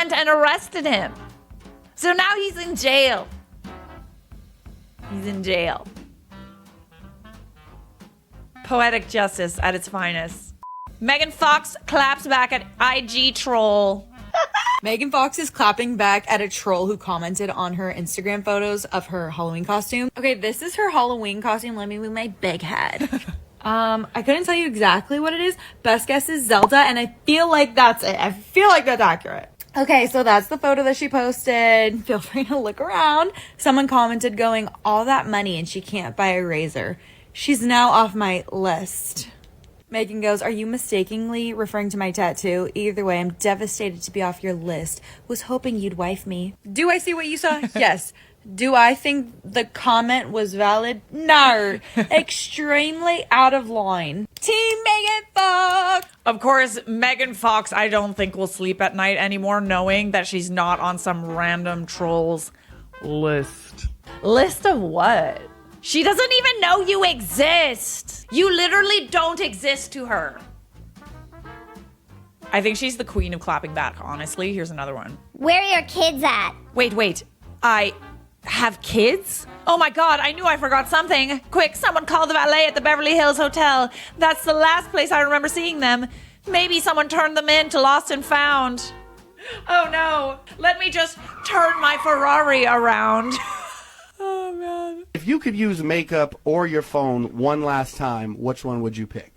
went and arrested him. So now he's in jail. He's in jail. Poetic justice at its finest. Megan Fox claps back at IG troll. Megan Fox is clapping back at a troll who commented on her Instagram photos of her Halloween costume. Okay, this is her Halloween costume. Let me move my big head. I couldn't tell you exactly what it is. Best guess is Zelda, and I feel like that's it. I feel like that's accurate. Okay, so that's the photo that she posted. Feel free to look around. Someone commented going, all that money and she can't buy a razor. She's now off my list. Megan goes, are you mistakenly referring to my tattoo? Either way, I'm devastated to be off your list. Was hoping you'd wife me. Do I see what you saw? Yes. Do I think the comment was valid? No. Extremely out of line. Team Megan Fox! Of course, Megan Fox, I don't think will sleep at night anymore knowing that she's not on some random troll's list. List of what? She doesn't even know you exist. You literally don't exist to her. I think she's the queen of clapping back, honestly. Here's another one. Where are your kids at? Wait. I have kids? Oh my God, I knew I forgot something. Quick, someone call the valet at the Beverly Hills Hotel. That's the last place I remember seeing them. Maybe someone turned them in to Lost and Found. Oh no, let me just turn my Ferrari around. Oh man. If you could use makeup or your phone one last time, which one would you pick?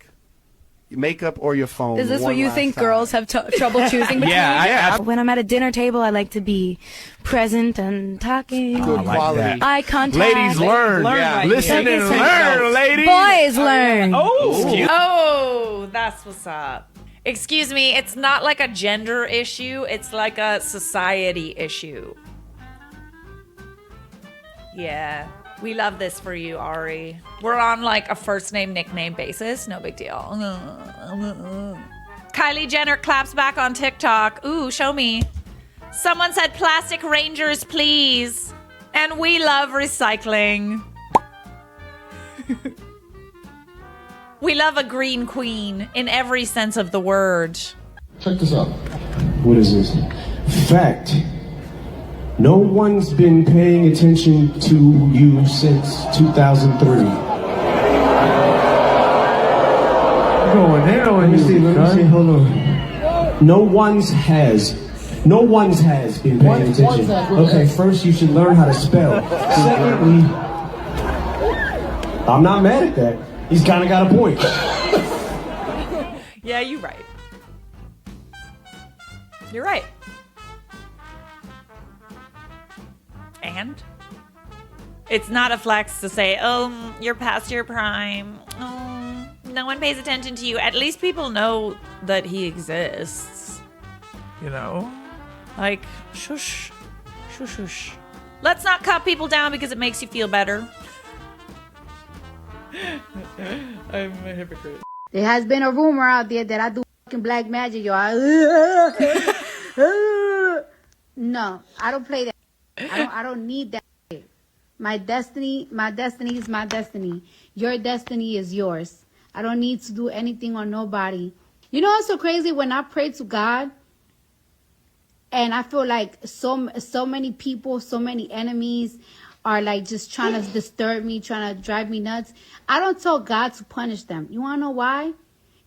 Makeup or your phone? Is this what you think girls have trouble choosing between? Yeah. When I'm at a dinner table, I like to be present and talking. Good quality. Eye contact. Ladies learn. Yeah. Listen and learn, ladies. Boys learn. Oh, that's what's up. Excuse me, it's not like a gender issue. It's like a society issue. Yeah. We love this for you, Ari. We're on like a first name, nickname basis. No big deal. Kylie Jenner claps back on TikTok. Ooh, show me. Someone said plastic rangers, please. And we love recycling. We love a green queen in every sense of the word. Check this out. What is this? Fact. No one's been paying attention to you since 2003. Going in on you, Let me see, hold on. No one's has been paying attention. Okay, first you should learn how to spell. Secondly, I'm not mad at that. He's kind of got a point. Yeah, you're right. You're right. And it's not a flex to say, oh, you're past your prime. Oh, no one pays attention to you. At least people know that he exists. You know? Like, shush. Shush, shush. Let's not cut people down because it makes you feel better. I'm a hypocrite. There has been a rumor out there that I do fucking black magic, y'all. No, I don't play that. I don't need that. My destiny is my destiny. Your destiny is yours. I don't need to do anything on nobody. You know what's so crazy? When I pray to God, and I feel like so many people, so many enemies are like just trying to disturb me, trying to drive me nuts. I don't tell God to punish them. You want to know why?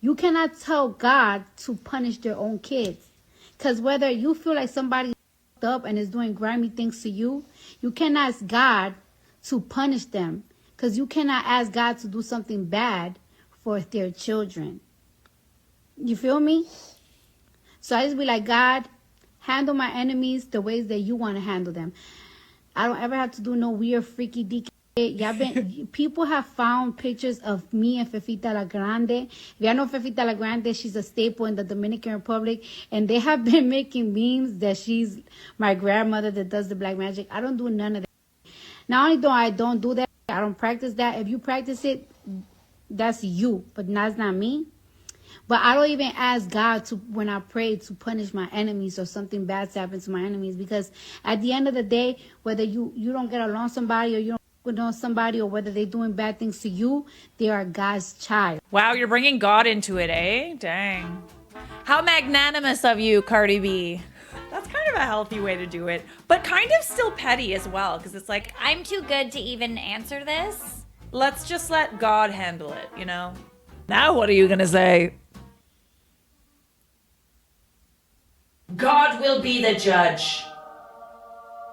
You cannot tell God to punish their own kids. Because whether you feel like somebody up and is doing grimy things to you, you cannot ask God to punish them. Because you cannot ask God to do something bad for their children. You feel me? So I just be like, God, handle my enemies the ways that you want to handle them. I don't ever have to do no weird, freaky, deaky shit. People have found pictures of me and Fefita La Grande. If y'all know Fefita La Grande, she's a staple in the Dominican Republic. And they have been making memes that she's my grandmother that does the black magic. I don't do none of that. Not only do I don't do that, I don't practice that. If you practice it, that's you. But that's not me. But I don't even ask God to, when I pray, to punish my enemies or something bad's happened to my enemies. Because at the end of the day, whether you don't get along somebody or you don't know somebody or whether they're doing bad things to you, they are God's child. Wow, you're bringing God into it, eh? Dang. How magnanimous of you, Cardi B. That's kind of a healthy way to do it, but kind of still petty as well, because it's like, I'm too good to even answer this. let's just let God handle it, you know? Now what are you gonna say? God will be the judge.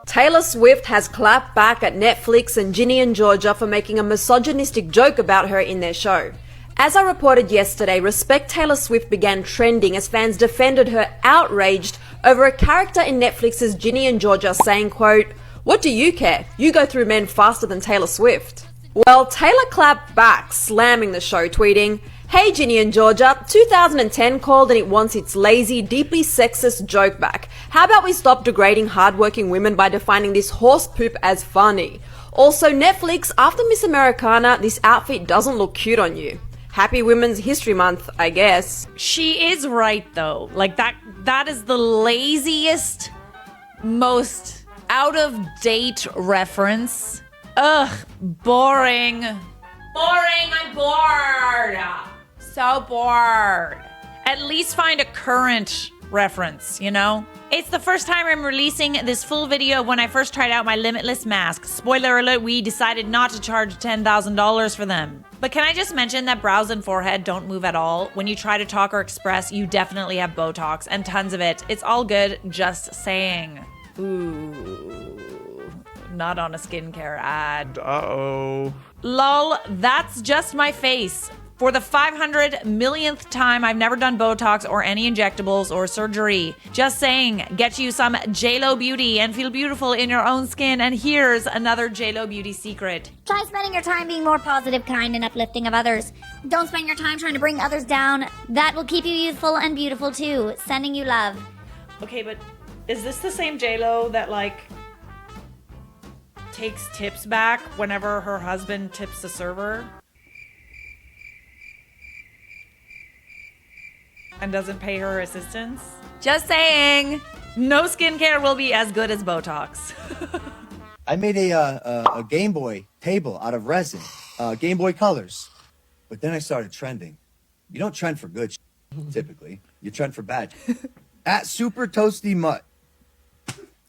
Taylor Swift has clapped back at Netflix and Ginny and Georgia for making a misogynistic joke about her in their show. As I reported yesterday, Respect Taylor Swift began trending as fans defended her outraged over a character in Netflix's Ginny and Georgia saying, quote, "What do you care? You go through men faster than Taylor Swift." Well, Taylor clapped back, slamming the show, tweeting, "Hey Ginny and Georgia, 2010 called and it wants its lazy, deeply sexist joke back. How about we stop degrading hardworking women by defining this horse poop as funny? Also, Netflix, after Miss Americana, this outfit doesn't look cute on you. Happy Women's History Month, I guess." She is right though. Like that is the laziest, most out of date reference. Ugh, boring. Boring, I'm bored. So bored. At least find a current reference, you know? It's the first time I'm releasing this full video when I first tried out my limitless mask. Spoiler alert, we decided not to charge $10,000 for them. But can I just mention that brows and forehead don't move at all? When you try to talk or express, you definitely have Botox and tons of it. It's all good, just saying. Ooh, not on a skincare ad. Uh-oh. Lol, that's just my face. For the 500 millionth time, I've never done Botox or any injectables or surgery. Just saying, get you some JLo beauty and feel beautiful in your own skin. And here's another JLo beauty secret. Try spending your time being more positive, kind, and uplifting of others. Don't spend your time trying to bring others down. That will keep you youthful and beautiful too. Sending you love. Okay, but is this the same JLo that like takes tips back whenever her husband tips the server? And doesn't pay her assistance? Just saying, no skincare will be as good as Botox. I made a Game Boy table out of resin, Game Boy Colors. But then I started trending. You don't trend for good typically. You trend for bad. At Super Toasty Mutt.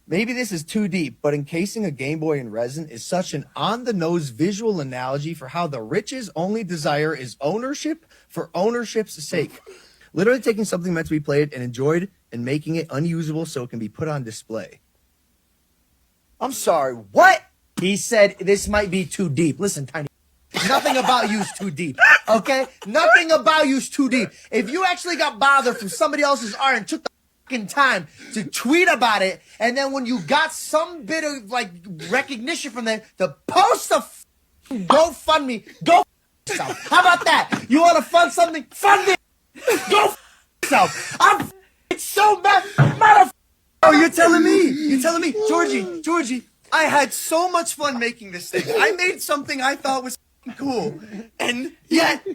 Maybe this is too deep, but encasing a Game Boy in resin is such an on-the-nose visual analogy for how the rich's only desire is ownership for ownership's sake. Literally taking something meant to be played and enjoyed and making it unusable so it can be put on display. I'm sorry, what? He said this might be too deep. Listen, Tiny, nothing about you's too deep, okay? Nothing about you's too deep. If you actually got bothered from somebody else's art and took the fucking time to tweet about it, and then when you got some bit of, like, recognition from them, to post a GoFundMe, go f*** yourself. How about that? You want to fund something? Fund it! Go f*** yourself. I'm so mad. Motherfucker. Oh, you're telling me. Georgie, I had so much fun making this thing. I made something I thought was cool. And yet,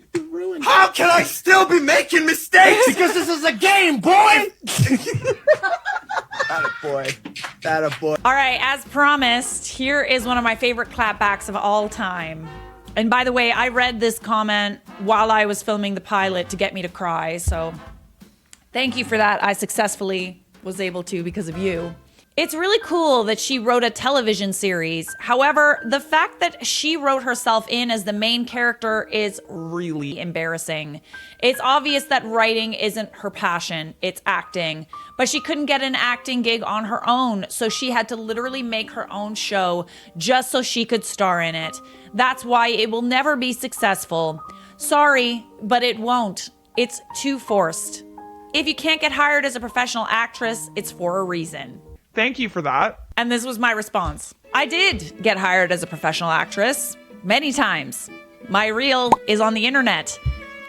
how can I still be making mistakes? Because this is a game, boy. That a boy. All right, as promised, here is one of my favorite clapbacks of all time. And by the way, I read this comment while I was filming the pilot to get me to cry, so thank you for that. I successfully was able to because of you. It's really cool that she wrote a television series. However, the fact that she wrote herself in as the main character is really embarrassing. It's obvious that writing isn't her passion, it's acting. But she couldn't get an acting gig on her own, so she had to literally make her own show just so she could star in it. That's why it will never be successful. Sorry, but it won't. It's too forced. If you can't get hired as a professional actress, it's for a reason. Thank you for that. And this was my response. I did get hired as a professional actress many times. My reel is on the internet.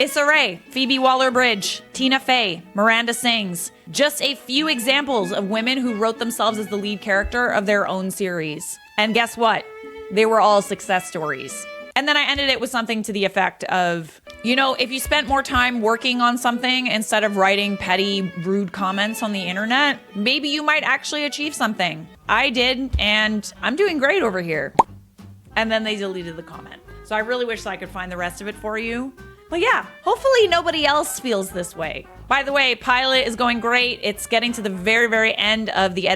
Issa Rae, Phoebe Waller-Bridge, Tina Fey, Miranda Sings. Just a few examples of women who wrote themselves as the lead character of their own series. And guess what? They were all success stories. And then I ended it with something to the effect of, you know, if you spent more time working on something instead of writing petty, rude comments on the internet, maybe you might actually achieve something. I did, and I'm doing great over here. And then they deleted the comment. So I really wish I could find the rest of it for you. But yeah, hopefully nobody else feels this way. By the way, pilot is going great. It's getting to the very, very end of the editing